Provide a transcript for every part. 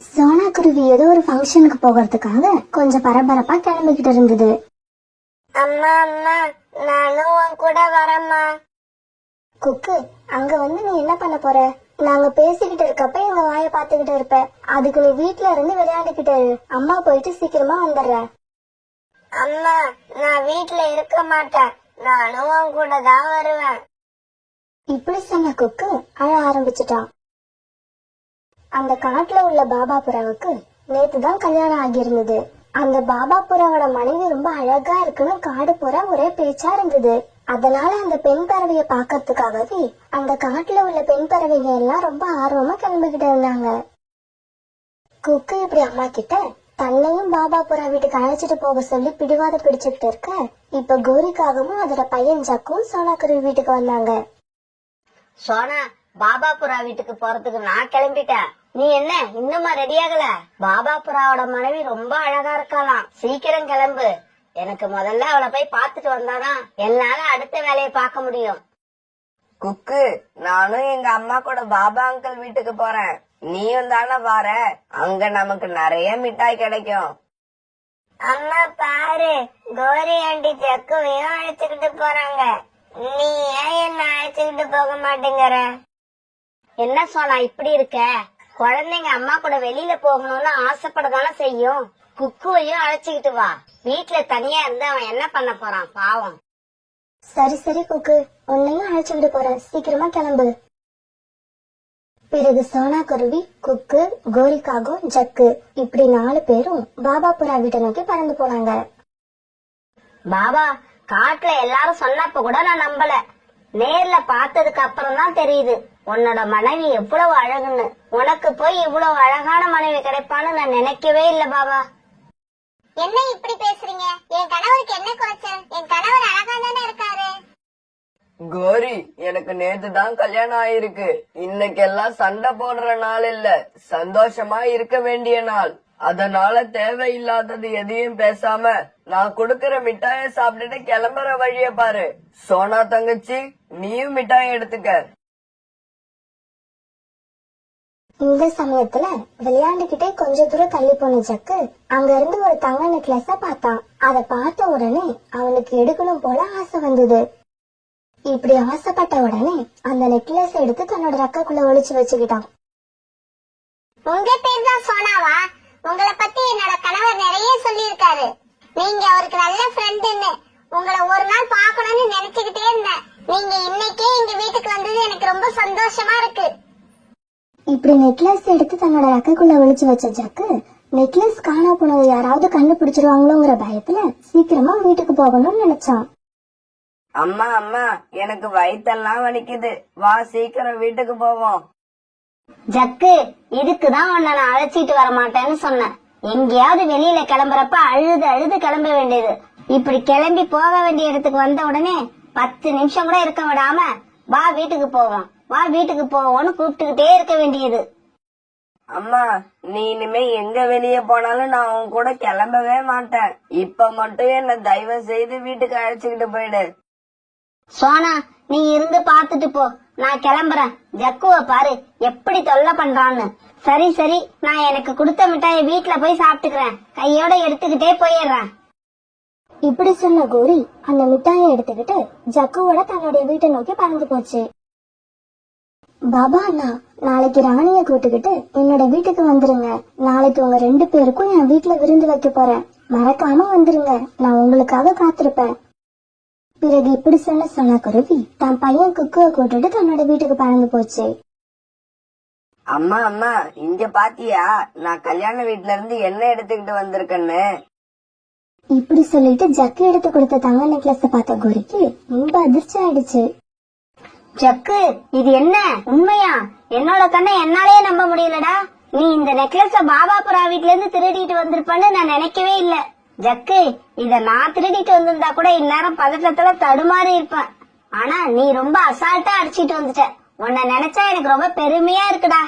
சோனா குருவி ஏதோ ஒரு ஃபங்க்ஷனுக்கு போகிறதுக்காக கொஞ்சம் பரபரப்பா கிளம்பிக்கிட்டு இருந்தது. அம்மா அம்மா நானும் உன் கூட வரேம்மா. குக்கு, அங்க வந்து நீ என்ன பண்ண போற? நாங்க பேசிக்கிட்டு இருக்கப்ப எங்க வாய பாத்துக்கிட்டு இருப்ப. அதுக்கு நீ வீட்டுல இருந்து விளையாண்டுக்கிட்டு இரு. அம்மா போயிட்டு சீக்கிரமா வந்துடுற. அம்மா நான் வீட்டுல இருக்க மாட்டேன், நானும் உன் கூட தான் வருவேன். இப்படி சொன்ன குக்கு அழ ஆரம்பிச்சிட்டான். அந்த காட்டுல உள்ள பாபா புறாவுக்கு நேத்துதான் கல்யாணம் ஆகியிருந்தது. அந்த பாபா புறாவோட மனைவி ரொம்ப அழகா இருக்குன்னு காடு புறா ஒரே பேச்சா இருந்தது. அதனால அந்த பெண் பறவைய பாக்கிறதுக்காகவே அந்த காட்டுல உள்ள பெண் பறவைங்க எல்லாம் ரொம்ப ஆர்வமா கிளம்பிக்கிட்டு இருந்தாங்க. குக்கு இப்படி அம்மா கிட்ட தன்னையும் பாபா புறா வீட்டுக்கு அழைச்சிட்டு போக சொல்லி பிடிவாத பிடிச்சுக்கிட்டு இருக்க, இப்ப கோரிக்காகவும் அதோட பையன் ஜக்கும் சோனா குருவி வீட்டுக்கு வந்தாங்க. சோனா, பாபா புறா வீட்டுக்கு போறதுக்கு நான் கிளம்பிட்டேன். நீ என்ன இன்னுமா ரெடி ஆகல? பாபா புறாவோட மனைவி ரொம்ப அழகா இருக்கலாம், சீக்கிரம் கிளம்பு. எனக்கு முதல்ல அவளை போய் பாத்துட்டு வந்தாதான் என்னால அடுத்த வேலையை பார்க்க முடியும். குக்கு, நானும் எங்க அம்மா கூட பாபா அங்கிள் வீட்டுக்கு போறேன். நீயும் தானே வார? அங்க நமக்கு நிறைய மிட்டாய் கிடைக்கும். அம்மா பாரு, கோரி ஆண்டி ஜக்குவையும் அழைச்சுக்கிட்டு போறாங்க. நீ ஏன் என்ன அழைச்சுக்கிட்டு போக மாட்டேங்கிற? என்ன சோனா இப்படி இருக்க? குழந்தைங்க அம்மா கூட வெளியில போகணும்னு ஆசைப்படதானே செய்யும். குக்குவையும் அழைச்சுக்கிட்டு வா. வீட்டுல தனியா இருந்து அவன் என்ன பண்ண போறான் பாவம். சரி சரி குக்கு, உன்னையும் அழைச்சுக்கிட்டு போறேன், சீக்கிரமா கிளம்பு. பிறகு சோனா குருவி, குக்கு, கோரிக்காகோ, ஜக்கு இப்படி 4 பேரும் பாபா புறா வீட்டை நோக்கி பறந்து போனாங்க. பாபா, காட்டுல எல்லாரும் சொன்னப்ப கூட நான் நம்பல. நேர்ல பார்த்ததுக்கு அப்புறம் தான் தெரியுது உன்னோட மனைவி எவ்வளவு அழகுன்னு. உனக்கு போய் இவ்வளவு அழகான மனைவி கிடைப்பான்னு நான் நினைக்கவே இல்ல பாபா. என்ன இப்படி பேசுறீங்க? என் கணவருக்கு என்ன குறைச்சல்? என் கணவர் அழகா தானே இருக்காரு. கோரி, எனக்கு நேத்து தான் கல்யாணம் ஆயிருக்கு. இன்னைக்கெல்லாம் சண்டை போடுற நாள் இல்ல, சந்தோஷமா இருக்க வேண்டிய நாள். அதனால தேவையில்லாதது எதையும் பேசாம நான் குடுக்கற மிட்டாய சாப்பிட்டுட்டு கிளம்புற வழிய பாரு. சோனா தங்கச்சி, நீயும் மிட்டாய் எடுத்துக்க. இந்த சமயத்துல விளையாண்டுகிட்டே கொஞ்ச தூரம் தள்ளி போன ஜக்கு அங்க இருந்து ஒரு தங்க நெக்லஸ பார்த்தான். அத பார்த்த உடனே அவனுக்கு எடுக்கணும் போல ஆசை வந்தது. இப்படி ஆசைப்பட்ட உடனே அந்த நெக்லஸ் எடுத்து தன்னோட ரக்கக்குள்ள ஒளிச்சு வச்சுக்கிட்டான். உங்க பேர் தான் சோனாவா? உங்களை பத்தி என்னோட கணவர் நிறைய சொல்லி இருக்காரு. நீங்க அவருக்கு நல்ல ஃப்ரெண்டுன்னு. உங்களை ஒரு நாள் பாக்கணும்னு நினைச்சுக்கிட்டே இருந்தேன். நீங்க இன்னைக்கே எங்க வீட்டுக்கு வந்தது எனக்கு ரொம்ப சந்தோஷமா இருக்கு. இப்படி நெக்லஸ் எடுத்து தன்னோட ரக்கக்குள்ள ஒளிச்சு வச்ச ஜக்கு நெக்லஸ் காணா போனது யாராவது கண்டுபிடிச்சிருவாங்களோங்கிற பயத்துல சீக்கிரமா வீட்டுக்கு போகணும்னு நினைச்சான். அம்மா அம்மா, எனக்கு வயித்தெல்லாம் வலிக்குது, வா சீக்கிரம் வீட்டுக்கு போவோம். ஜக்கு, இதுக்குதான் உன்னை நான் அழைச்சிட்டு வர மாட்டேன்னு சொன்னேன். எங்கேயாவது வெளியில கிளம்புறப்ப அழுது அழுது கிளம்ப வேண்டியது. இப்படி கிளம்பி போக வேண்டிய இடத்துக்கு வந்த உடனே 10 நிமிஷம் கூட இருக்க விடாம வா வீட்டுக்கு போவோம், வா வீட்டுக்கு போவோம்னு கூப்பிட்டுக்கிட்டே இருக்க வேண்டியது. அம்மா, நீ இனிமே எங்க வெளியே போனாலும் நான் உன் கூட கிளம்பவே மாட்டேன். இப்ப மட்டும் என்ன தயவு செய்து வீட்டுக்கு அழைச்சுக்கிட்டு போயிடு. சோனா, நீ இருந்து பாத்துட்டு போ, நான் கிளம்புறேன். ஜக்குவ பாரு எப்படி தொல்லை பண்றான்னு. சரி சரி, நான் எனக்கு கொடுத்த மிட்டாயை வீட்டுல போய் சாப்பிட்டுக்கிறேன், கையோட எடுத்துக்கிட்டே போயிடுறேன். இப்படி சொன்ன கோரி அந்த மிட்டாயை எடுத்துக்கிட்டு ஜக்குவோட தன்னுடைய வீட்டை நோக்கி பறந்து போச்சு. பாபா அண்ணா, நாளைக்கு ராணிய கூட்டுக்கிட்டு என்னோட வீட்டுக்கு வந்துருங்க. நாளைக்கு உங்க 2 பேருக்கும் என் வீட்டுல விருந்து வைக்க போறேன், மறக்காம வந்துருங்க, நான் உங்களுக்காக காத்திருப்பேன். பிறகு இப்படி சொன்ன சோனா குருவி தன் பையன் குக்குவை கூட்டிட்டு தன்னோட வீட்டுக்கு பறந்து போச்சு. அம்மா அம்மா, இங்க பாத்தியா நான் கல்யாண வீட்டுல இருந்து என்ன எடுத்துக்கிட்டு வந்திருக்கேன்னு? இப்படி சொல்லிட்டு ஜக்கு எடுத்து கொடுத்த தங்க நெக்லஸ் பார்த்த கோரிக்கு ரொம்ப அதிர்ச்சி ஆயிடுச்சு. ஜக்கு, இது என்ன உண்மையா? என்னோட கண்ணை என்னாலேயே நம்ப முடியலடா. நீ இந்த நெக்லஸ பாபா புறா வீட்ல இருந்து திருடிட்டு வந்திருப்பன்னு நான் நினைக்கவே இல்ல. ஜக்கு, இத நான் திருடிட்டு வந்திருந்தா கூட இந்நேரம் பதட்டத்துல தடுமாறி இருப்பேன். ஆனா நீ ரொம்ப அசால்ட்டா அடிச்சிட்டு வந்துட்ட. உன்னை நினைச்சா எனக்கு ரொம்ப பெருமையா இருக்குடா.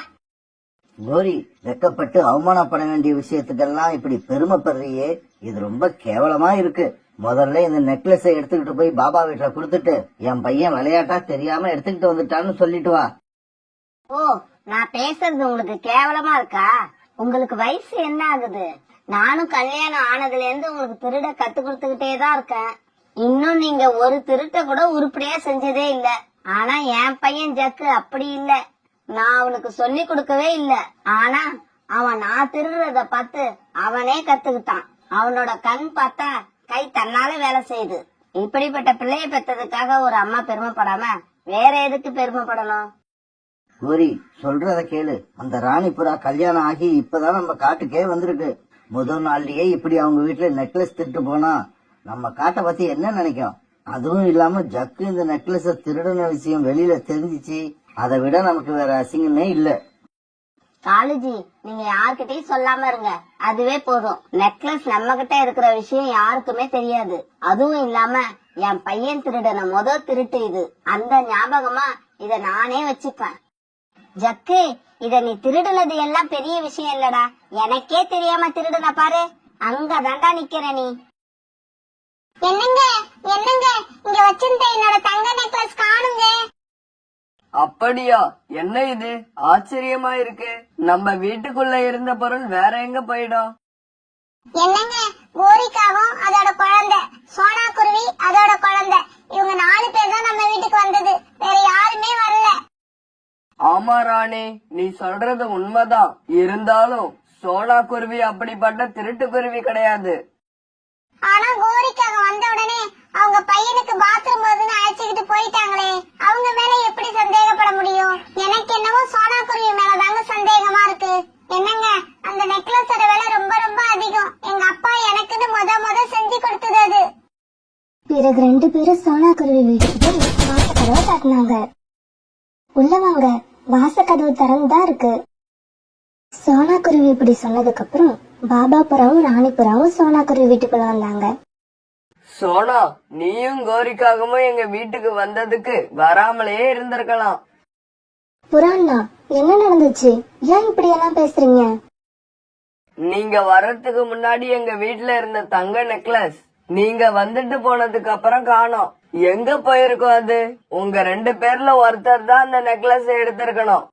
கோரி, வெக்கப்பட்டு அவமானப்பட வேண்டிய விஷயத்துக்கெல்லாம் இப்படி பெருமைப்படுறியே, இது ரொம்ப கேவலமா இருக்கு. முதல்ல இந்த நெக்லஸை எடுத்துக்கிட்டு போய் பாபா வீட்டுல கொடுத்துட்டு என் பையன் விளையாட்டா தெரியாம எடுத்துக்கிட்டு வந்துட்டான்னு சொல்லிட்டு வா. ஓ, நான் பேசுறது உங்களுக்கு கேவலமா இருக்கா? உங்களுக்கு வயசு என்ன ஆகுது? நானும் கல்யாணம் ஆனதுல இருந்து உங்களுக்கு திருட கத்து கொடுத்துக்கிட்டே தான் இருக்கேன். இன்னும் நீங்க ஒரு திருட்ட கூட உருப்படியா செஞ்சதே இல்ல. ஆனா என் பையன் ஜக்கு அப்படி இல்ல. நான் அவனுக்கு சொல்லி கொடுக்கவே இல்ல. ஆனா அவன் நான் திருடுறத பார்த்து அவனே கத்துக்கிட்டான். அவனோட கண் பார்த்தா கை தன்னால வேலை செய்யுது. இப்படிப்பட்ட பிள்ளைய பெற்றதுக்காக ஒரு அம்மா பெருமைப்படாம வேற எதுக்கு பெருமைப்படணும்? கோரி சொல்றத கேளு. அந்த ராணிபுரா கல்யாணம் ஆகி இப்பதான் நம்ம காட்டுக்கே வந்திருக்கு. முதல் நாள்லயே இப்படி அவங்க வீட்டுல நெக்லஸ் திருட்டு போனா நம்ம காட்டை பத்தி என்ன நினைக்கும்? அதுவும் இல்லாம ஜக்கு இந்த நெக்லஸ திருடின விஷயம் வெளியில தெரிஞ்சிச்சு, அதை விட நமக்கு வேற அசிங்கமே இல்ல. காலேஜி, நீங்க யார்கிட்டயும் சொல்லாம இருங்க, அதுவே போதும். நெக்லஸ் நம்ம கிட்ட இருக்கிற விஷயம் யாருக்குமே தெரியாது. அதுவும் இல்லாம என் பையன் திருடன திருட்டு இது. அந்த ஞாபகமா இத நானே வச்சுப்பேன். ஜக்கு, இத நீ திருடுனது எல்லாம் பெரிய விஷயம் இல்லடா. எனக்கே தெரியாம திருடுன பாரு, அங்கதான்டா நிக்கிற நீ. என்னங்க என்னங்க, இங்க வச்சிருந்த என்னோட தங்க நெக்லஸ் காணுங்க. அப்படியா? என்ன இது ஆச்சரியமா இருக்கு. நம்ம வீட்டுக்குள்ள இருந்த பொருள் வேற எங்க போயிடும்? என்னங்க, கோரிக்காவும் அதோட குழந்தை, சோனா குருவி அதோட குழந்தை, இவங்க 4 பேர் தான் நம்ம வீட்டுக்கு வந்தது. வேற யாருமே வரல. ஆமா ராணி, நீ சொல்றது உண்மைதான். இருந்தாலும் சோனா குருவி அப்படிப்பட்ட திருட்டு குருவி கிடையாது. ஆனா கோரிக்காக வந்த உடனே அவங்க பையனுக்கு பாத்ரூம் வருதுன்னு அழைச்சிக்கிட்டு போயிட்டாங்களே, அவங்க மேல எப்படி சந்தேகப்பட முடியும்? எனக்கு என்னவோ சோனா குருவி மேலதாங்க சந்தேகமா இருக்கு. என்னங்க, அந்த நெக்லஸோட விலை ரொம்ப ரொம்ப அதிகம். எங்க அப்பா எனக்குன்னு முத செஞ்சு கொடுத்தது அது. பிறகு 2 பேரும் சோனா குருவி வீட்டுக்கு வாசக்கதவை தட்டினாங்க. உள்ள வாங்க, வாசக்கதவு திறந்துதான் இருக்கு. சோனா குருவி இப்படி சொன்னதுக்கு அப்புறம் பாபா புறாவும் ராணிபுறாவும் சோனா குருவி வீட்டுக்குள்ள வந்தாங்க. சோனா, நீயும் கோரிக்காகவும் எங்க வீட்டுக்கு வந்ததுக்கு வராமலே இருந்திருக்கலாம். புறாண்ணா, என்ன நடந்துச்சு? ஏன் இப்படி எல்லாம் பேசுறீங்க? நீங்க வர்றதுக்கு முன்னாடி எங்க வீட்டுல இருந்த தங்க நெக்லஸ் நீங்க வந்துட்டு போனதுக்கு அப்புறம் காணோம். எங்க போயிருக்கோம் அது? உங்க 2 பேர்ல ஒருத்தர் தான் அந்த நெக்லஸ் எடுத்திருக்கணும்.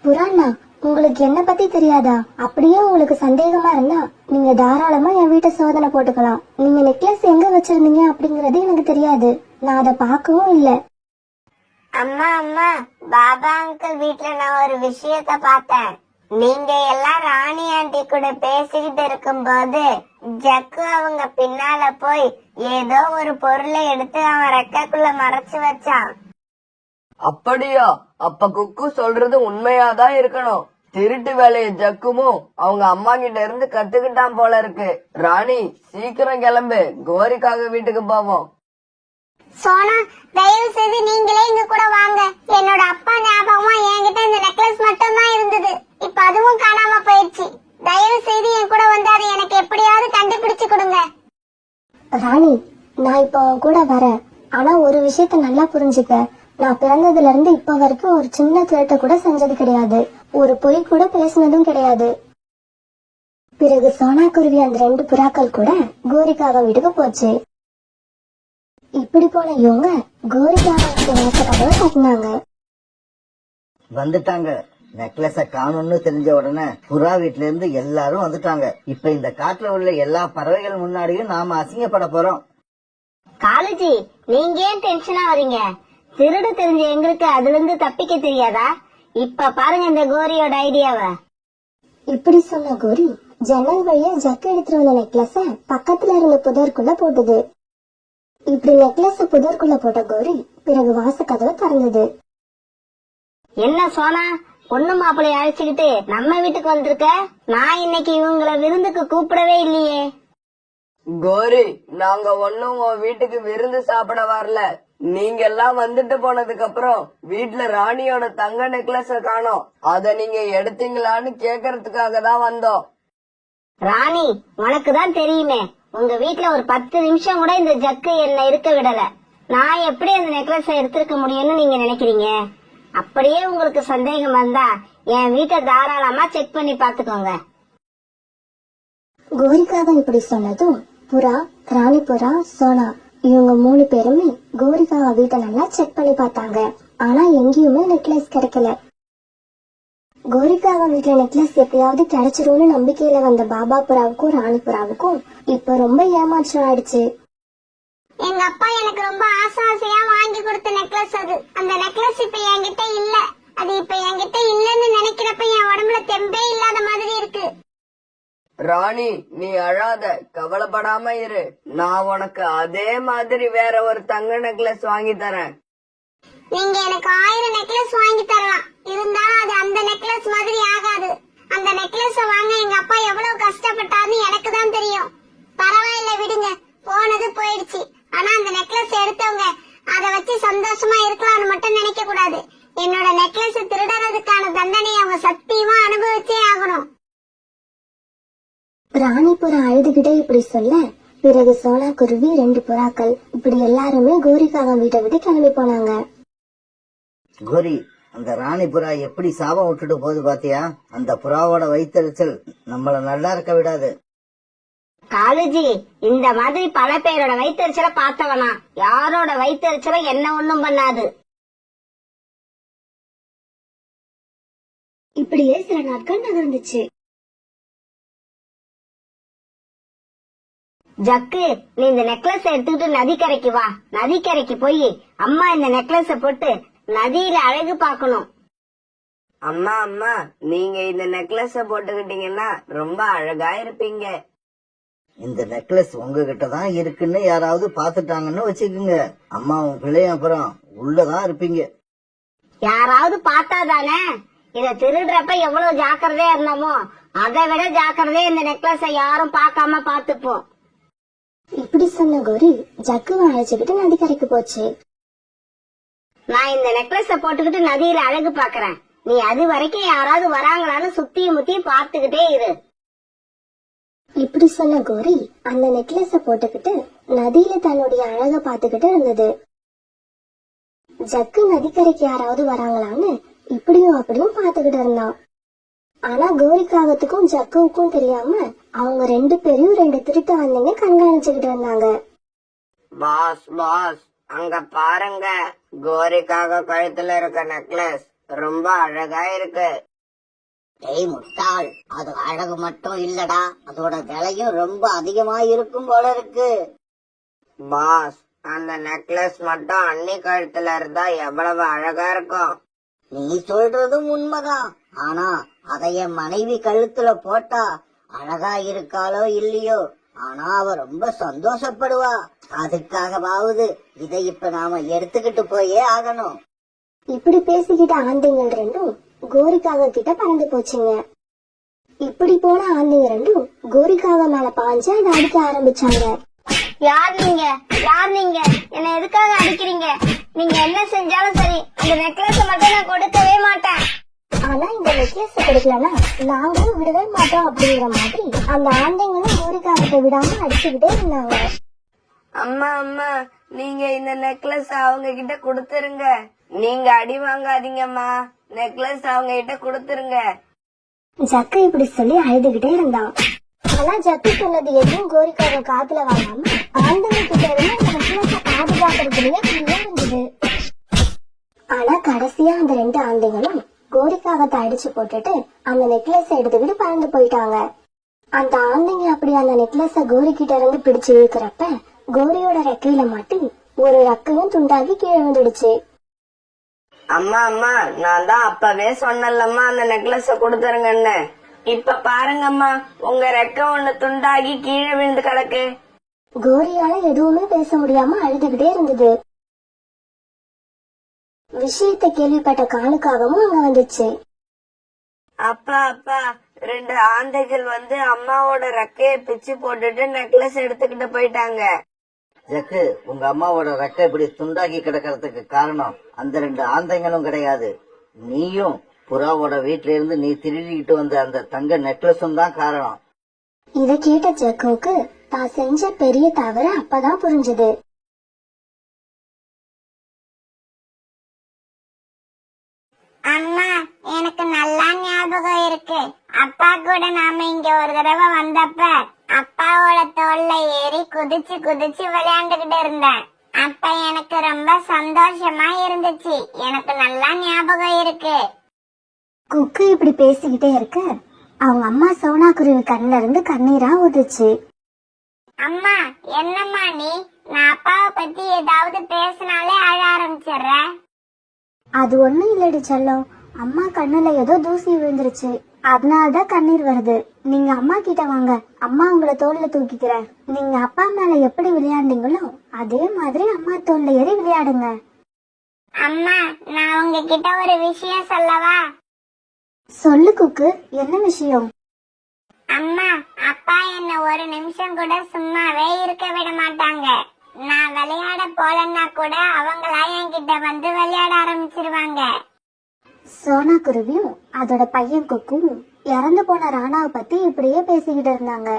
புறாண்ணா, உங்களுக்கு என்ன பத்தி தெரியாதா? அப்படியே உங்களுக்கு சந்தேகமா இருந்தா நீங்க தாராளமா என் வீட்டை சோதனை போட்டுக்கலாம். நீங்க நெக்லஸ் எங்க வச்சிருந்தீங்க அப்படிங்கறது எனக்கு தெரியாது. நான் அதை பார்க்கவும் இல்ல. அம்மா அம்மா, பாபா அங்கிள் வீட்ல நான் ஒரு விஷயத்த பார்த்தேன். நீங்க எல்லாம் ராணி ஆண்டி கூட பேசிக்கிட்டு இருக்கும்போது ஜக்கு அவங்க பின்னால போய் ஏதோ ஒரு பொருளை எடுத்து அவன் ரெக்கைக்குள்ள மறைச்சு வச்சான். அப்படியா? அப்ப குக்கு சொல்றது உண்மையாதான் இருக்கணும். திருட்டு வேலையை ஜக்குமும் அவங்க அம்மா கிட்ட இருந்து கத்துக்கிட்டான் போல இருக்கு. ராணி, சீக்கிரம் கிளம்பு, கோரிக்காக வீட்டுக்கு போவோம். சோனா, தயவு செய்து நீங்களே இங்க கூட வாங்க. என்னோட அப்பா ஞாபகமா என்கிட்ட இந்த நெக்லஸ் மட்டும் தான் இருந்தது. இப்ப அதுவும் காணாம போயிடுச்சு. தயவு செய்து என் கூட வந்து அதை எனக்கு எப்படியாவது கண்டுபிடிச்சு கொடுங்க. ராணி, நான் இப்ப உன் கூட வரேன். ஆனா ஒரு விஷயத்த நல்லா புரிஞ்சுக்க. நான் பிறந்ததுல இருந்து இப்ப வரைக்கும் ஒரு சின்ன திருட்ட கூட செஞ்சது கிடையாது. ஒரு பொய் கூட பேசினதும் கிடையாது. பிறகு சோனா குருவி அந்த 2 புறாக்கள் கூட கோரிக்காக வீட்டுக்கு போச்சு. இப்படி போன இவங்க கோரிக்காக கதவை கட்டினாங்க. வந்துட்டாங்க. நெக்லஸ காணும்னு தெரிஞ்ச உடனே புறா வீட்டுல இருந்து எல்லாரும் வந்துட்டாங்க. இப்ப இந்த காட்டுல உள்ள எல்லா பறவைகள் முன்னாடியும் நாம அசிங்கப்பட போறோம். காலேஜி, நீங்க ஏன் டென்ஷனா வரீங்க? திருடு தெரிஞ்ச எங்களுக்கு அதுல இருந்து தப்பிக்க தெரியாதா? இப்ப பாருங்க இந்த கோரியோட ஐடியாவை. இப்படி சொன்ன கோரி ஜன்னல் வழியா ஜக்கு எடுத்துட்டு வந்த நெக்லஸ பக்கத்துல இருந்த புதருக்குள்ள போட்டது. இப்படி நெக்லஸ் புதருக்குள்ள போட்ட கோரி பிறகு வாசக்கதவை திறந்தது. என்ன சோனா, பொண்ணு மாப்பிள்ளைய அழைச்சுக்கிட்டு நம்ம வீட்டுக்கு வந்திருக்க? நான் இன்னைக்கு இவங்களை விருந்துக்கு கூப்பிடவே இல்லையே. கோரி, நாங்க ஒன்னும் உன் வீட்டுக்கு விருந்து சாப்பிட வரல. நீங்க எல்லாம் வந்துட்டு போனதுக்கு அப்புறம் வீட்டுல ராணியோட தங்க நெக்லஸ காணோம். அத நீங்க எடுத்தீங்களான்னு கேக்குறதுக்காக தான் வந்தோம். ராணி, உனக்குதான் தெரியுமே, உங்க வீட்டுல ஒரு 10 நிமிஷம் கூட இந்த ஜக்கு என்ன இருக்க விடல. நான் எப்படி அந்த நெக்லஸ எடுத்திருக்க முடியும்னு நீங்க நினைக்கிறீங்க? அப்படியே உங்களுக்கு சந்தேகம் வந்தா என் வீட்டை தாராளமா செக் பண்ணி பாத்துக்கோங்க. கோரிக்காக இப்படி சொன்னதும் புறா, ராணிபுறா, சோனா இவங்க 3 பேருமே கோரிக்காவ வீட்டை நல்லா செக் பண்ணி பார்த்தாங்க. ஆனா எங்கேயுமே நெக்லஸ் கிடைக்கல. கோரிக்காக வீட்டுல நெக்லஸ் எப்பயாவது கிடைச்சிரும்னு நம்பிக்கையில வந்த பாபா புறாவுக்கும் ராணி புறாவுக்கும் இப்ப ரொம்ப ஏமாற்றம் ஆயிடுச்சு. எங்க அப்பா எனக்கு ரொம்ப ஆசையா வாங்கி கொடுத்த நெக்லஸ் அது. அந்த நெக்லஸ் இப்ப என்கிட்ட இல்ல. அது இப்ப என்கிட்ட இல்லன்னு நினைக்கிறப்ப என் உடம்புல தெம்பே இல்லாத மாதிரி இருக்கு. ராணி, நீ அழாத, கவலைப்படாம இரு. நான் உனக்கு அதே மாதிரி வேற ஒரு தங்க நெக்லஸ் வாங்கி தரேன். நீங்க எனக்கு 1000 நெக்லஸ் வாங்கி தரலாம். இருந்தாலும் அது அந்த நெக்லஸ் மாதிரி ஆகாது. அந்த நெக்லஸ் வாங்க எங்க அப்பா எவ்வளவு கஷ்டப்பட்டாருன்னு எனக்கு தான் தெரியும். பரவாயில்ல விடுங்க, போனது போயிடுச்சு. ஆனா அந்த நெக்லஸ் எடுத்தவங்க அதை வச்சு சந்தோஷமா இருக்கலாம்னு மட்டும் நினைக்க கூடாது. என்னோட நெக்லஸ் திருடுறதுக்கான தண்டனையை அவங்க சத்தியமா அனுபவிச்சே ஆகணும். ராணி புறா அழுதுகிட்டே இப்படி சொல்ல, பிறகு சோனா குருவி 2 புறாக்கள் இப்படி எல்லாருமே கோரிக்காக வீட்டை விட்டு கிளம்பி போனாங்க. கோரி, அந்த ராணி புறா எப்படி சாபம் விட்டுட்டு போகுது பாத்தியா? அந்த புறாவோட வயிற்றுச்சல் நம்மள நல்லா இருக்க விடாது. காலுஜி, இந்த மாதிரி பல பேரோட வயிற்றுச்சலை பார்த்தவனா? யாரோட வயிற்றுச்சலை என்ன ஒண்ணும் பண்ணாது. இப்படியே சில நாட்கள் நகர்ந்துச்சு. ஜக்கு, நீ இந்த நெக்லஸ் எடுத்துக்கிட்டு நதிக்கரைக்கு வா. நதிக்கரைக்கு போய் அம்மா இந்த நெக்லஸ போட்டு நதியில அழகு பார்க்கணும். அம்மா அம்மா, நீங்க இந்த நெக்லஸ போட்டுக்கிட்டீங்கன்னா ரொம்ப அழகா இருப்பீங்க. இந்த நெக்லஸ் உங்ககிட்ட தான் இருக்குன்னு யாராவது பாத்துட்டாங்கன்னு வச்சுக்கோங்க, அம்மாவும் பிள்ளையும் அப்புறம் உள்ளதான் இருப்பீங்க. யாராவது பார்த்தாதானே? இத திருடுறப்ப எவ்வளவு ஜாக்கிரதையா இருந்தோமோ அதை விட ஜாக்கிரதையா இந்த நெக்லஸ யாரும் பார்க்காம பாத்துப்போம். இப்படி சொன்ன கோரி ஜக்குவை அழைச்சுக்கிட்டு நதிக்கரைக்கு போச்சு. நான் இந்த நெக்லஸ போட்டுக்கிட்டு நதியில அழகு பாக்குறேன். நீ அது வரைக்கும் யாராவது வராங்களான்னு சுத்தியும் முத்தியும் பார்த்துக்கிட்டே இரு. இப்படி சொன்ன கோரி அந்த நெக்லஸ போட்டுக்கிட்டு நதியில தன்னுடைய அழக பாத்துக்கிட்டு இருந்தது. ஜக்கு நதிக்கரைக்கு யாராவது வராங்களான்னு இப்படியும் அப்படியும் பாத்துக்கிட்டு இருந்தான். ஆனா கோரிக்காகத்துக்கும் ஜக்குவுக்கும் தெரியாம அவங்க 2 பேரையும் 2 திருட்டு ஆந்தைங்க கண்காணிச்சுக்கிட்டு இருந்தாங்க. பாஸ் பாஸ், அங்க பாருங்க, கோரிக்காக கழுத்துல இருக்க நெக்லஸ் ரொம்ப அழகா இருக்கு. ஏய் முட்டாள், அது அழகு மட்டும் இல்லடா, அதோட விலையும் ரொம்ப அதிகமா இருக்கும் போல இருக்கு. பாஸ், அந்த நெக்லஸ் மட்டும் அன்னி கழுத்துல இருந்தா எவ்வளவு அழகா இருக்கும். நீ சொல்றதும் உண்மைதான், ஆனா அதை என் மனைவி கழுத்துல போட்டா அழகா இருக்காளோ இல்லையோ, ஆனா அவ ரொம்ப சந்தோஷப்படுவா. அதுக்காகவாவது இதை இப்ப நாம எடுத்துக்கிட்டு போயே ஆகணும். இப்படி பேசிக்கிட்ட ஆந்தைங்கள் 2ம் கோரிக்காக கிட்ட பறந்து போச்சுங்க. இப்படி போன ஆந்தைங்க 2ம் கோரிக்காக மேல பாஞ்சு அதை அடிக்க ஆரம்பிச்சாங்க. யார் நீங்க? யார் நீங்க? என்ன எதுக்காக அடிக்கிறீங்க? நீங்க என்ன செஞ்சாலும் சரி, அந்த நெக்லஸ் மட்டும் நான் கொடுக்கவே மாட்டேன். ஆனா இந்த நெக்லஸ் கொடுக்கலன்னா நாங்களும் விடவே மாட்டோம் அப்படிங்கிற மாதிரி அந்த ஆந்தைங்களும் கோரிக்காகத்தை விடாம அடிச்சுக்கிட்டே இருந்தாங்க. அம்மா அம்மா, நீங்க இந்த நெக்லஸ் அவங்க கிட்ட கொடுத்துருங்க. நீங்க அடி வாங்காதீங்கம்மா, நெக்லஸ் அவங்க கிட்ட கொடுத்துருங்க. ஜக்கு இப்படி சொல்லி அழுதுகிட்டே இருந்தான். ஆனா ஜக்கு சொன்னது எதுவும் கோரிக்காக காதுல வாங்காம ஆந்தைங்க கிட்ட இருந்து அந்த நெக்லஸ பாதுகாக்கிறதுலயே புரிய இருந்தது. ஆனா கடைசியா அந்த 2 ஆந்தைங்களும் கோரிக்காகத்தை அடிச்சு போட்டுட்டு அந்த நெக்லஸ எடுத்துக்கிட்டு பறந்து போயிட்டாங்க. அந்த ஆந்தைங்க அப்படி அந்த நெக்லஸ கோரி கிட்ட இருந்து பிடிச்சு இழுக்கிறப்ப கோரியோட ரெக்கையில மாட்டி ஒரு ரெக்கையும் துண்டாகி கீழே வந்துடுச்சு. அம்மா அம்மா, நான் தான் அப்பவே சொன்னலம்மா அந்த நெக்லஸ கொடுத்துருங்கன்னு. இப்ப பாருங்கம்மா, உங்க ரெக்க ஒண்ணு துண்டாகி கீழே விழுந்து கிடக்கு. கோரியால எதுவுமே பேச முடியாம அழுதுகிட்டே இருந்தது. விஷயத்தை கேள்விப்பட்ட காலுக்காகவும் அங்க வந்துச்சு. அப்பா அப்பா, 2 ஆந்தைகள் வந்து அம்மாவோட ரெக்கைய பிச்சு போட்டுட்டு நெக்லஸ் எடுத்துக்கிட்டு போயிட்டாங்க. ஜக்கு, உங்க அம்மாவோட ரெக்கை இப்படி துண்டாக்கி கிடக்கிறதுக்கு காரணம் அந்த 2 ஆந்தைங்களும் கிடையாது, நீயும் புறாவோட வீட்டுல இருந்து நீ திருடிக்கிட்டு வந்த அந்த தங்க நெக்லஸும் தான் காரணம். இத கேட்ட ஜக்குவுக்கு தான் செஞ்ச பெரிய தவறு அப்பதான் புரிஞ்சது. அம்மா, எனக்கு நல்லா ஞாபகம் இருக்கு. அப்பா கூட நாம இங்க ஒரு தடவை வந்தப்ப அப்பாவோட தோல்ல ஏறி குதிச்சு குதிச்சு விளையாண்டுகிட்டு இருந்தேன். அப்ப எனக்கு ரொம்ப சந்தோஷமா இருந்துச்சு. எனக்கு நல்லா ஞாபகம் இருக்கு. குக்கு இப்படி பேசிக்கிட்டே இருக்க அவங்க அம்மா சோனா குருவி கண்ணுல இருந்து கண்ணீரா ஊதுச்சு. அம்மா என்னம்மா நீ, நான் அப்பாவை பத்தி ஏதாவது பேசினாலே அழ ஆரம்பிச்சிடுற. அது ஒண்ணும் இல்லடி செல்லம், அம்மா கண்ணுல ஏதோ தூசி விழுந்துருச்சு, அதனாலதான் கண்ணீர் வருது. நீங்க அம்மா கிட்ட வாங்க, அம்மா உங்களை தோல்ல தூக்கிக்கிறேன். நீங்க அப்பா மேல எப்படி விளையாண்டீங்களோ அதே மாதிரி அம்மா தோல்ல ஏறி விளையாடுங்க. அம்மா நான் உங்ககிட்ட ஒரு விஷயம் சொல்லவா? சொல்லு குக்கு, என்ன விஷயம்? அம்மா அப்பா என்ன ஒரு நிமிஷம் கூட சும்மாவே இருக்க விட மாட்டாங்க. நான் விளையாட போலன்னா கூட அவங்களா என்கிட்ட வந்து விளையாட ஆரம்பிச்சிருவாங்க. சோனா குருவியும் அதோட பையன் குக்கும் இறந்து போன ராணாவை பத்தி இப்படியே பேசிக்கிட்டு இருந்தாங்க.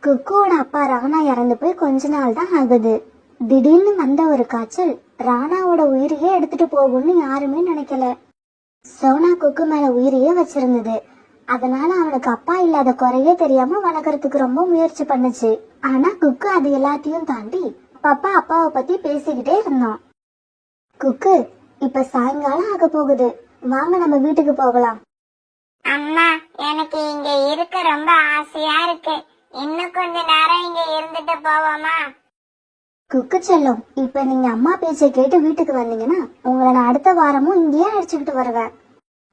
குக்குவோட அப்பா ராணா இறந்து போய் கொஞ்ச நாள் தான் ஆகுது. திடீர்னு வந்த ஒரு காய்ச்சல் ராணாவோட உயிரையே எடுத்துட்டு போகும்னு யாருமே நினைக்கல. சோனா குக்கு மேல உயிரையே வச்சிருந்தது. அதனால அவனுக்கு அப்பா இல்லாத குறையே தெரியாம வளர்க்கறதுக்கு ரொம்ப முயற்சி பண்ணுச்சு. ஆனா குக்கு அது எல்லாத்தையும் தாண்டி பாப்பா அப்பாவை பத்தி பேசிக்கிட்டே இருந்தான். குக்கு, இப்ப சாயங்காலம் ஆக போகுது, வாங்க நம்ம வீட்டுக்கு போகலாம். அம்மா எனக்கு இங்க இருக்க ரொம்ப ஆசையா இருக்கு. இன்னும் கொஞ்ச நேரம் இங்க இருந்துட்டு போவோமா? குக்கு செல்லம், இப்ப நீங்க அம்மா பேச்சை கேட்டு வீட்டுக்கு வந்தீங்கன்னா உங்களை நான் அடுத்த வாரமும் இங்கேயே அழைச்சுக்கிட்டு வருவேன்.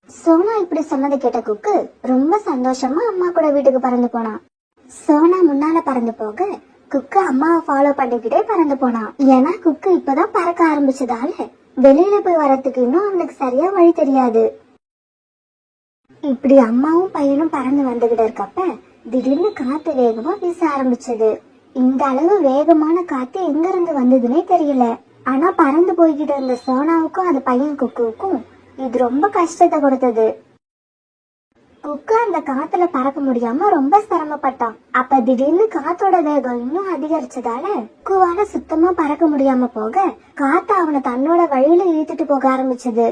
சோனா இப்படி சொன்னதை கேட்ட குக்கு ரொம்ப சந்தோஷமா அம்மா கூட வீட்டுக்கு பறந்து போனான். சோனா முன்னால பறந்து போக குக்கு அம்மாவை ஃபாலோ பண்ணிக்கிட்டே பறந்து போனான். ஏன்னா குக்கு இப்பதான் பறக்க ஆரம்பிச்சதால வெளியில போய் வரத்துக்கு இன்னும் அவனுக்கு சரியா வழி தெரியாது. இப்படி அம்மாவும் பையனும் பறந்து வந்துகிட்டு இருக்கப்ப திடீர்னு காத்து வேகமா வீச ஆரம்பிச்சது. இந்த அளவு வேகமான காத்து எங்க இருந்து வந்ததுன்னே தெரியல. ஆனா பறந்து போய்கிட்டு இருந்த சோனாவுக்கும் அது பையன் குக்குவுக்கும் இது ரொம்ப கஷ்டத்தை கொடுத்தது. குக்கு அந்த காத்துல பறக்க முடியாம ரொம்ப சிரமப்பட்டான். அப்ப திடீர்னு காத்தோட வேகம் இன்னும் அதிகரிச்சதால குக்குவால சுத்தமா பறக்க முடியாம போக காத்து அவனை தன்னோட வழியில இழுத்துட்டு போக ஆரம்பிச்சது.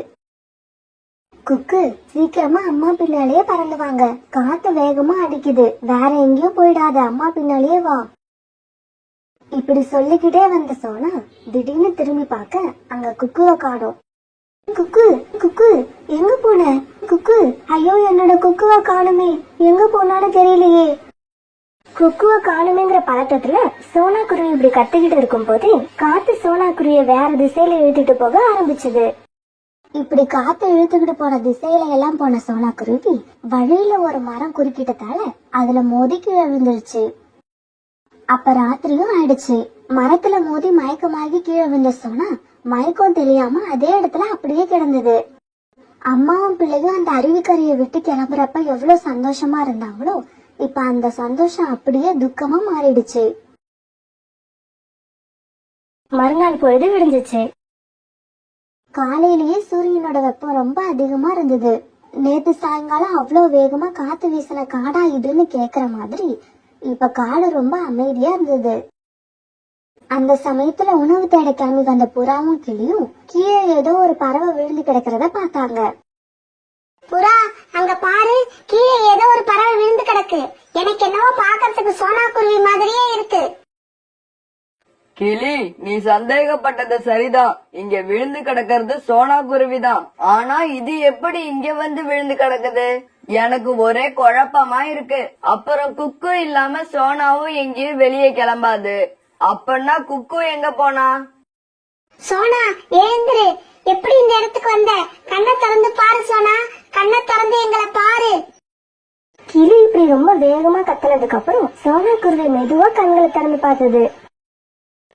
குக்கு, சீக்கிரமா அம்மா பின்னாலேயே பறந்து வாங்க, காத்து வேகமா அடிக்குது, வேற எங்கேயும் போயிடாத, அம்மா பின்னாலேயே வா. இப்படி சொல்லிக்கிட்டே வந்த சோனா திடீர்னு திரும்பி பார்க்க அங்க குக்குவை காணோம். குக்கு, குக்கு எங்க போன? குக்கு, ஐயோ என்னோட குக்குவை காணுமே, எங்க போனான்னு தெரியலையே. குக்குவை காணுமேங்கிற பதட்டத்துல சோனா குருவி இப்படி கத்திக்கிட்டு இருக்கும் போது காத்து சோனா குருவிய வேற திசையில இழுத்துட்டு போக ஆரம்பிச்சது. இப்படி காத்து இழுத்துக்கிட்டு போன திசையில எல்லாம் போன சோனா குருவி வழியில ஒரு மரம் குறுக்கிட்டதால அதுல மோதி கீழே விழுந்துருச்சு. அப்ப ராத்திரியும் ஆயிடுச்சு. மரத்துல மோதி மயக்கமாகி கீழே விழுந்த சோனா மயக்கம் தெரியாம அதே இடத்துல அப்படியே கிடந்தது. அம்மாவும் பிள்ளையும் அந்த அருவிக்கரையை விட்டு கிளம்புறப்ப எவ்வளவு சந்தோஷமா இருந்தாங்களோ இப்ப அந்த சந்தோஷம் அப்படியே துக்கமா மாறிடுச்சு. மறுநாள் பொழுது விடிஞ்சிச்சு. காலையிலேயே சூரியனோட வெப்பம் ரொம்ப அதிகமா இருந்தது. நேத்து சாயங்காலம் அவ்வளவு வேகமா காத்து வீசின காடா இதுன்னு கேக்குற மாதிரி இப்ப காடு ரொம்ப அமைதியா இருந்தது. அந்த சமயத்துல உணவு தேட கிளம்பி வந்த புறாவும் கிளியும் கீழே ஏதோ ஒரு பறவை விழுந்து கிடக்கிறத பார்த்தாங்க. புறா, அங்க பாரு, கீழே ஏதோ ஒரு பறவை விழுந்து கிடக்கு. எனக்கு என்னவோ பாக்கிறதுக்கு சோனா குருவி மாதிரியே இருக்கு. கிளி, நீ சந்தேகப்பட்டது சரிதான். இங்க விழுந்து கிடக்கிறது சோனா குருவிதான். ஆனா இது எப்படி இங்க வந்து விழுந்து கிடக்குது? எனக்கு ஒரே குழப்பமா இருக்கு. அப்புறம் குக்கு இல்லாம சோனாவும் எங்கேயும் வெளியே கிளம்பாது. அப்பன்னா குக்கு எங்க போனா? சோனா எழுந்துரு, எப்படி இந்த இடத்துக்கு வந்த? கண்ணை திறந்து பாரு சோனா, கண்ணை திறந்து எங்களை பாரு. கிளி இப்படி ரொம்ப வேகமா கத்துனதுக்கு அப்புறம் சோனா குருவி மெதுவா கண்களை திறந்து பார்த்தது.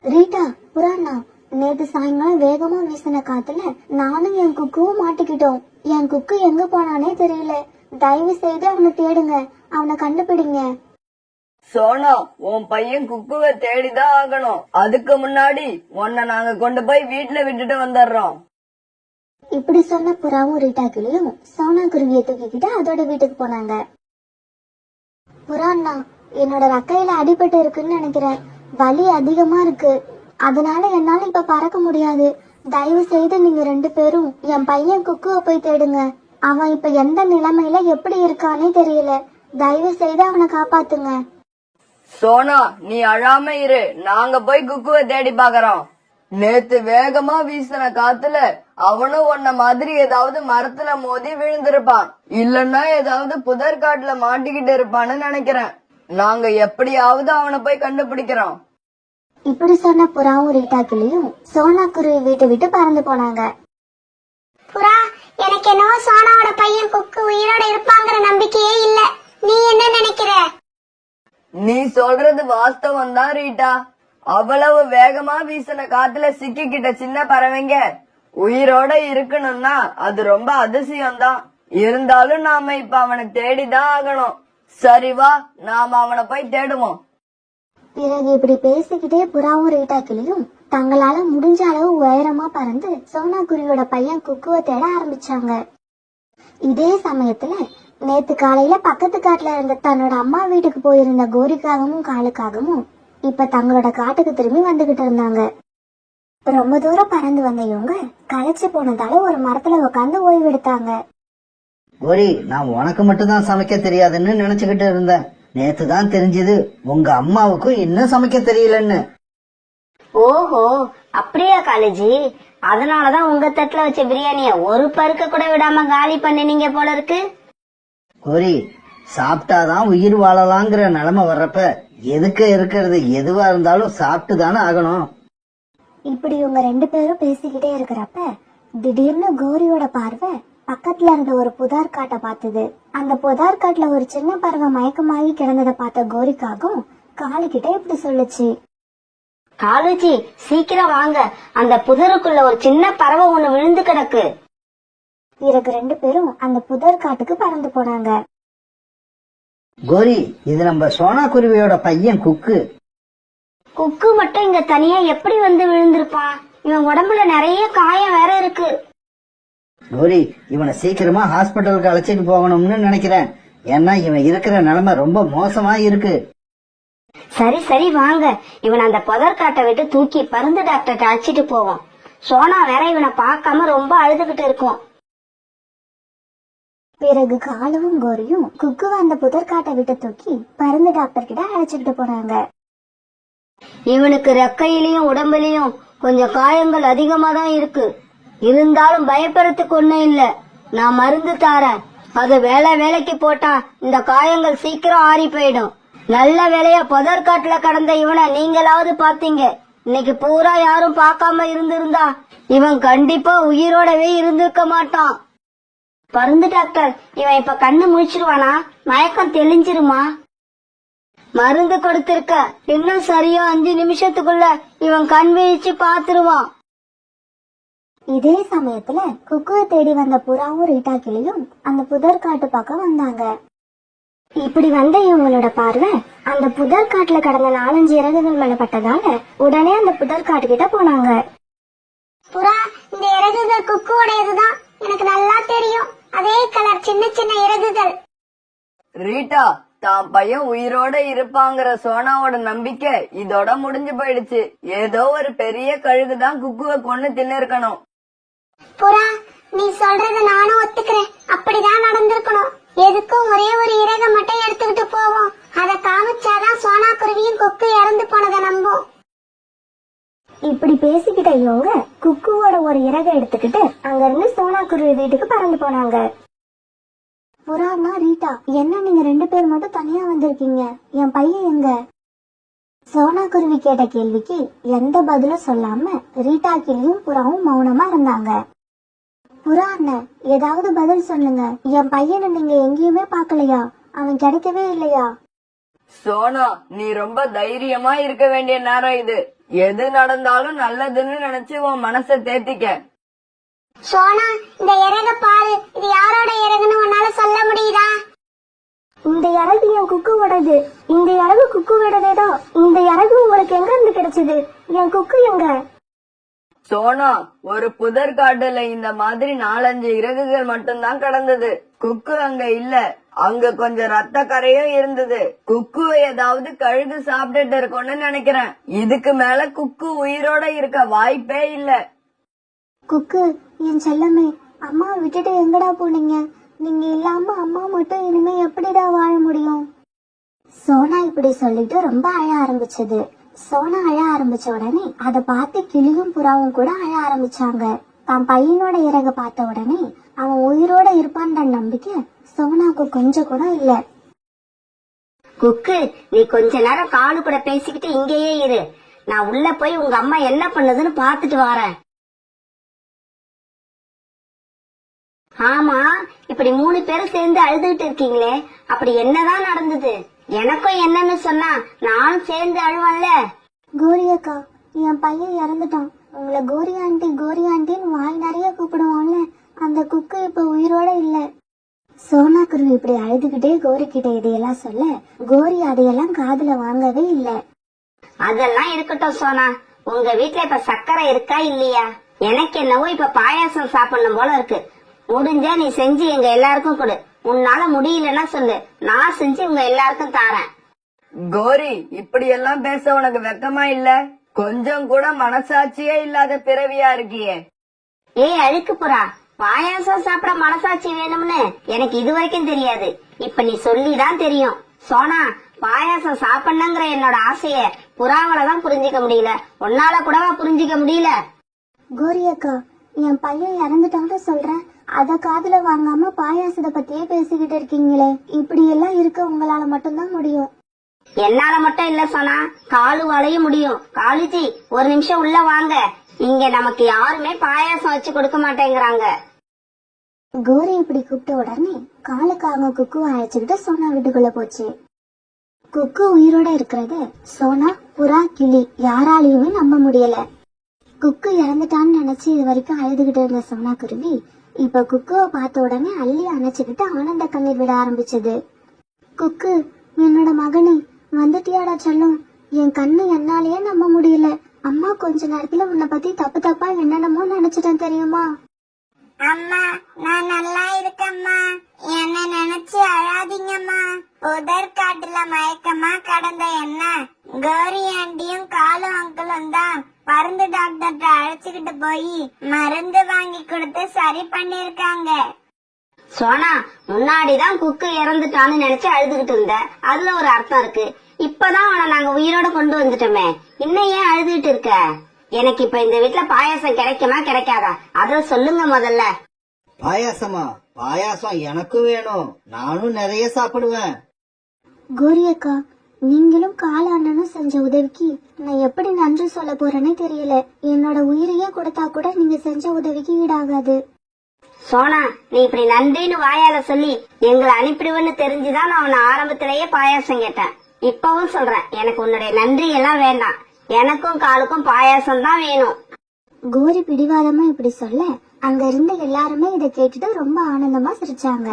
ரீட்டா, புறாண்ணா, நேத்து சாயங்காலம் வேகமா வீசின காத்துல நானும் என் குக்குவும் மாட்டிக்கிட்டோம். என் குக்கு எங்க போனானே தெரியல. தயவு செய்து அவனை தேடுங்க, அவனை கண்டுபிடிங்க. சோனா, உன் பையன் குக்குவை தேடிதான் ஆகணும். அதுக்கு முன்னாடி உன்னை நாங்க கொண்டு போய் வீட்டுல விட்டுட்டு வந்துடுறோம். இப்படி சொன்ன புறாவும் ரீட்டா கிளியும் சோனா குருவியை தூக்கிக்கிட்டு அதோட வீட்டுக்கு போனாங்க. புறாண்ணா, என்னோட ரக்கையில அடிபட்டு இருக்குன்னு நினைக்கிறேன். வலி அதிகமா இருக்கு, அதனால என்னால இப்ப பறக்க முடியாது. தயவு செய்து நீங்க 2 பேரும் என் பையன் குக்குவை போய் தேடுங்க. அவன் இப்ப எந்த நிலைமையில எப்படி இருக்கானே தெரியல. தயவு செய்து அவனை காப்பாத்துங்க. சோனா, நீ அழாம இரு, நாங்க போய் குக்குவை தேடி பாக்குறோம். நேத்து வேகமா வீசின காத்துல அவனும் உன்ன மாதிரி ஏதாவது மரத்துல மோதி விழுந்திருப்பான், இல்லன்னா ஏதாவது புதற்காட்டுல மாட்டிக்கிட்டு இருப்பான்னு நினைக்கிறேன். நாங்க எப்படியாவது அவனை போய் கண்டுபிடிக்கிறோம். இப்படி சொன்ன புறாவும் ரீட்டா கிளியும் சோனா குருவி வீட்டை விட்டு பறந்து போனாங்க. புறா, எனக்கு என்னவோ சோனாவோட பையன் குக்கு உயிரோட இருப்பாங்கிற நம்பிக்கையே இல்ல. நீ என்ன நினைக்கிற? நீ சொல்றது வாஸ்தவம் தான் ரீட்டா. அவ்வளவு வேகமா வீசின காத்துல சிக்கிக்கிட்ட சின்ன பறவைங்க உயிரோட இருக்கணும்னா அது ரொம்ப அதிசயம்தான். இருந்தாலும் நாம இப்ப அவனை தேடிதான் ஆகணும். சரி வா, நாம அவனை போய் தேடுவோம். பிறகு இப்படி பேசிக்கிட்டே புறாவும் ரீட்டா கிளியும் தங்களால முடிஞ்ச அளவு உயரமா பறந்து சோனா குருவியோட பையன் குக்குவை தேட ஆரம்பிச்சாங்க. இதே சமயத்துல நேத்து காலையில பக்கத்து காட்டுல இருந்த தன்னோட அம்மா வீட்டுக்கு போயிருந்த கோரிக்காகவும் காலுக்காகவும் இப்ப தங்களோட காட்டுக்கு திரும்பி வந்துகிட்டு இருந்தாங்க. ரொம்ப தூரம் பறந்து வந்த இவங்க களைச்சு போனதால ஒரு மரத்துல உட்காந்து ஓய்வு எடுத்தாங்க. கோரி, நான் உனக்கு மட்டும்தான் சமைக்க தெரியாதுன்னு நினைச்சுக்கிட்டு இருந்தேன். நேத்துதான் தெரிஞ்சது உங்க அம்மாவுக்கும் இன்னும் சமைக்க தெரியலன்னு. ஓஹோ, அப்படியா காலேஜி? அதனாலதான் உங்க தட்டுல வச்ச பிரியாணிய ஒரு பருக்க கூட விடாம காலி பண்ணினீங்க போல இருக்கு. கோரி, சாப்பிட்டாதான் உயிர் வாழலாங்கிற நிலைமை வர்றப்ப எதுக்கு இருக்கிறது எதுவா இருந்தாலும் சாப்பிட்டு தானே ஆகணும். இப்படி இவங்க 2 பேரும் பேசிக்கிட்டே இருக்கிறப்ப திடீர்னு கோரியோட பார்வை பக்கத்துல இருந்த ஒரு புதார் காட்டை பார்த்தது. அந்த புதார் காட்டுல ஒரு சின்ன பறவை மயக்கமாகி கிடந்ததை பார்த்த கோரிக்காகவும் காலுக்கிட்ட இப்படி சொல்லுச்சு. காலேஜி, சீக்கிரம் வாங்க, அந்த புதருக்குள்ள ஒரு சின்ன பறவை ஒண்ணு விழுந்து கிடக்கு. பிறகு 2 பேரும் அந்த புதர் காட்டுக்கு பறந்து போனாங்க. கோரி, இது நம்ம சோனா குருவியோட பையன் குக்கு. குக்கு மட்டும் இங்க தனியா எப்படி வந்து விழுந்திருப்பான்? இவன் உடம்புல நிறைய காயம் வேற இருக்கு. கோரி, இவனை சீக்கிரமா ஹாஸ்பிட்டலுக்கு அழைச்சிட்டு போகணும்னு நினைக்கிறேன். ஏன்னா இவன் இருக்கிற நிலைமை ரொம்ப மோசமா இருக்கு. சரி சரி வாங்க, இவன் அந்த புதற்காட்டை விட்டு தூக்கி பருந்து டாக்டர் அழைச்சிட்டு போவோம். சோனா வேற இவனை பார்க்காம ரொம்ப அழுதுகிட்டு இருக்கும். பிறகு காலுவும் கோரியும் குக்குவை அந்த புதர் காட்டை விட்டு தூக்கி பருந்து டாக்டர் கிட்ட அழைச்சிட்டு போனாங்க. இவனுக்கு ரெக்கையிலயும் உடம்புலயும் கொஞ்சம் காயங்கள் அதிகமா தான் இருக்கு. இருந்தாலும் பயப்படுறதுக்கு ஒண்ணும் இல்ல. நான் மருந்து தாரேன், அது வேலைக்கு போட்டா இந்த காயங்கள் சீக்கிரம் ஆறி போயிடும். நல்ல வேலையா புதற்காட்டுல கடந்த இவனை நீங்களாவது பாத்தீங்க. இன்னைக்கு பூரா யாரும் பார்க்காம இருந்திருந்தா இவன் கண்டிப்பா உயிரோடவே இருந்திருக்க மாட்டான். பருந்து டாக்டர், இவன் இப்ப கண்ணு முழிச்சிருவானா? மயக்கம் தெளிஞ்சிருமா? மருந்து கொடுத்திருக்க, இன்னும் சரியா 5 நிமிஷத்துக்குள்ள இவன் கண் விழிச்சு பாத்துருவான். இதே சமயத்துல குக்குவை தேடி வந்த புறாவும் ரீட்டா கிளியும் அந்த புதர் காட்டு பக்கம் வந்தாங்க. இப்படி வந்த இவங்களோட பார்வை அந்த புதர் காட்டுல கடந்த 4-5 இறகுகள் மேல பட்டதால உடனே அந்த புதர் காட்டு கிட்ட போனாங்க. புறா, இந்த இறகுகள் குக்குவோடையதுதான், எனக்கு நல்லா தெரியும். அதே கலர், சின்ன சின்ன இறகுகள். ரீட்டா, தான் பையன் உயிரோட இருப்பாங்கிற சோனாவோட நம்பிக்கை இதோட முடிஞ்சு போயிடுச்சு. ஏதோ ஒரு பெரிய கழுகுதான் குக்குவை கொண்டு தின்னிருக்கணும். புறா, நீ சொல்றத நானும் ஒத்துக்கிறேன். அப்படிதான் நடந்திருக்கணும். எதுக்கும் ஒரே ஒரு இறக மட்டும் எடுத்துக்கிட்டு போவோம். அத காமிச்சாதான் சோனா குருவியும் குக்கு இறந்து போனதை நம்பும். இப்படி பேசிக்கிட்ட இவங்க குக்குவோட ஒரு இறகை எடுத்துக்கிட்டு அங்க இருந்து சோனா குருவி வீட்டுக்கு பறந்து போனாங்க. புறானா ரீட்டா, என்ன நீங்க 2 பேர் மட்டும் தனியா வந்திருக்கீங்க? என் பையன் எங்க? சோனா குருவி கேட்ட கேள்விக்கு எந்த பதிலும் சொல்லாம ரீட்டா கிளியும் புறாவும் மௌனமா இருந்தாங்க. புறா அண்ணன், ஏதாவது பதில் சொல்லுங்க. என் பையனை நீங்க எங்கேயுமே பாக்கலையா? அவன் கிடைக்கவே இல்லையா? சோனா, நீ ரொம்ப தைரியமா இருக்க வேண்டிய நேரம் இது. எது நடந்தாலும் நல்லதுன்னு நினைச்சு உன் மனசை தேத்திக்க. சோனா, இந்த இறக பாரு. இது யாரோட இறகுன்னு உன்னால சொல்ல முடியுதா? இந்த இறகு என் குக்குவோடது. இந்த இறகு குக்குவோடதேதான். இந்த இறகு உங்களுக்கு எங்க இருந்து கிடைச்சது? என் குக்கு எங்க? சோனா, ஒரு புதற்காட்டுல இந்த மாதிரி 4-5 இறகுகள் மட்டும்தான் கடந்தது. குக்கு அங்க இல்ல. அங்க கொஞ்சம் ரத்த கரையும் இருந்தது. குக்கு ஏதாவது கழுகு சாப்பிட்டுட்டு இருக்கும்னு நினைக்கிறேன். இதுக்கு மேல குக்கு உயிரோட இருக்க வாய்ப்பே இல்ல. குக்கு, என் செல்லமே, அம்மா விட்டுட்டு எங்கடா போனீங்க? நீங்க இல்லாம அம்மா மட்டும் இனிமே எப்படிடா வாழ முடியும்? சோனா இப்படி சொல்லிட்டு ரொம்ப அழ ஆரம்பிச்சது. சோனா அழ ஆரம்பிச்ச உடனே அதை பார்த்து கிளியும் புறாவும் கூட அழ ஆரம்பிச்சாங்க. தான் பையனோட இறக பார்த்த உடனே அவன் உயிரோட இருப்பான்ற நம்பிக்கை சோனாக்கு கொஞ்சம் கூட இல்ல. குக்கு, நீ கொஞ்ச நேரம் காலு கூட பேசிக்கிட்டு இங்கேயே இரு. நான் உள்ள போய் உங்க அம்மா என்ன பண்ணுதுன்னு பாத்துட்டு வரேன். ஆமா, இப்படி 3 பேரும் சேர்ந்து அழுதுகிட்டு இருக்கீங்களே, அப்படி என்னதான் நடந்தது? எனக்கும் என்னன்னு சொன்னா நானும் சேர்ந்து அழுவன்ல. கோரி அக்கா, என் பையன் இறந்துட்டான். உங்களை கோரி ஆண்டின்னு வாய் நிறைய கூப்பிடுவோம்ல, அந்த குக்கு இப்ப உயிரோட இல்ல. சோனா குருவி இப்படி அழுதுகிட்டே கோரி கிட்ட இதையெல்லாம் சொல்ல கோரி அதையெல்லாம் காதுல வாங்கவே இல்ல. அதெல்லாம் இருக்கட்டும் சோனா, உங்க வீட்ல இப்ப சக்கரை இருக்கா இல்லையா? எனக்கு என்னவோ இப்ப பாயாசம் சாப்பிடணும் போல இருக்கு. முடிஞ்சா நீ செஞ்சு எங்க எல்லாருக்கும் கொடு. உன்னால முடியலன்னா சொல்லு, நான் செஞ்சு உங்க எல்லாருக்கும் தாரேன். கோரி, இப்படி எல்லாம் பேச உனக்கு வெக்கமா இல்ல? கொஞ்சம் கூட மனசாட்சியே இல்லாத பிறவியா இருக்கியே. ஏய் அழுக்கு புறா, பாயாசம் சாப்பிட மனசாட்சி வேணும்னு எனக்கு இது வரைக்கும் தெரியாது. இப்ப நீ சொல்லிதான் தெரியும். சோனா, பாயாசம் சாப்பிடணுங்கிற என்னோட ஆசைய புறாவாலதான் புரிஞ்சிக்க முடியல, உன்னால கூடவா புரிஞ்சிக்க முடியல? கோரி அக்கா, என் பையன் இறந்துட்டான்னு சொல்றேன், அத காதுல வாங்காம பாயாசத்தை பத்தியே பேசிக்கிட்டு இருக்கீங்களே. இப்படி எல்லாம் இருக்க உங்களால மட்டும்தான் முடியும். என்னால மட்டும் இல்ல சோனா, காலுவாலையும் முடியும். காலுஜி, ஒரு நிமிஷம் உள்ள வாங்க. இங்க நமக்கு யாருமே பாயாசம் வச்சு கொடுக்க மாட்டேங்கிறாங்க. கோரி இப்படி கூப்பிட்ட உடனே காலுக்காக குக்கு அழைச்சுக்கிட்டு சோனா வீட்டுக்குள்ள போச்சு. குக்கு உயிரோட இருக்கிறத சோனா, புறா, கிளி யாராலையுமே நம்ப முடியல. குக்கு இறந்துட்டான்னு நினைச்சு இது வரைக்கும் அழுதுகிட்டு இருந்த சோனா குருவி இப்ப குக்குவை பார்த்த உடனே அள்ளி அணைச்சுக்கிட்டு ஆனந்த கண்ணீர் விட ஆரம்பிச்சது. குக்கு, என்னோட மகனே, வந்துட்டியாடா செல்லும். என் கண்ணு என்னாலேயே நம்ப முடியல. அம்மா கொஞ்ச நேரத்துல உன்னை பத்தி தப்பு தப்பா என்னென்னமோ நினைச்சிட்டேன் தெரியுமா? அம்மா, நான் நல்லா இருக்கம்மா. என்ன நினைச்சு அழாதீங்கம்மா. புதர் காட்டுல மயக்கமா கடந்த என்ன கோரி ஆண்டியும் காலு அங்கிளும் தான் மருந்து டாக்டர்கிட்ட அழைச்சுக்கிட்டு போய் மருந்து வாங்கி கொடுத்து சரி பண்ணிருக்காங்க. சோனா, முன்னாடிதான் குக்கு இறந்துட்டான்னு நினைச்சு அழுதுகிட்டு இருந்த, அதுல ஒரு அர்த்தம் இருக்கு. இப்பதான் அவனை நாங்க உயிரோட கொண்டு வந்துட்டோமே, இன்னும் ஏன் அழுதுகிட்டு இருக்க? எனக்கு இப்ப இந்த வீட்டுல பாயாசம் கிடைக்குமா கிடைக்காதா, அத சொல்லுங்க முதல்ல. பாயாசமா? பாயாசம் எனக்கும் வேணும், நானும் நிறைய சாப்பிடுவேன். கோரி அக்கா, நீங்களும் கால அண்ணனும் செஞ்ச உதவிக்கு நான் எப்படி நன்றி சொல்ல போறேன்னே தெரியல. என்னோட உயிரையே கொடுத்தா கூட நீங்க செஞ்ச உதவிக்கு ஈடாகாது. சோனா, நீ இப்படி நன்றின்னு வாயால சொல்லி எங்களை அனுப்பிடுவேன்னு தெரிஞ்சுதான் நான் உன்னை ஆரம்பத்திலேயே பாயாசம் கேட்டேன். இப்பவும் சொல்றேன், எனக்கு உன்னுடைய நன்றி எல்லாம் வேண்டாம். எனக்கும் காலுக்கும் பாயாசம் தான் வேணும். கோரி பிடிவாதமா இப்படி சொல்ல அங்க இருந்த எல்லாருமே இதை கேட்டுட்டு ரொம்ப ஆனந்தமா சிரிச்சாங்க.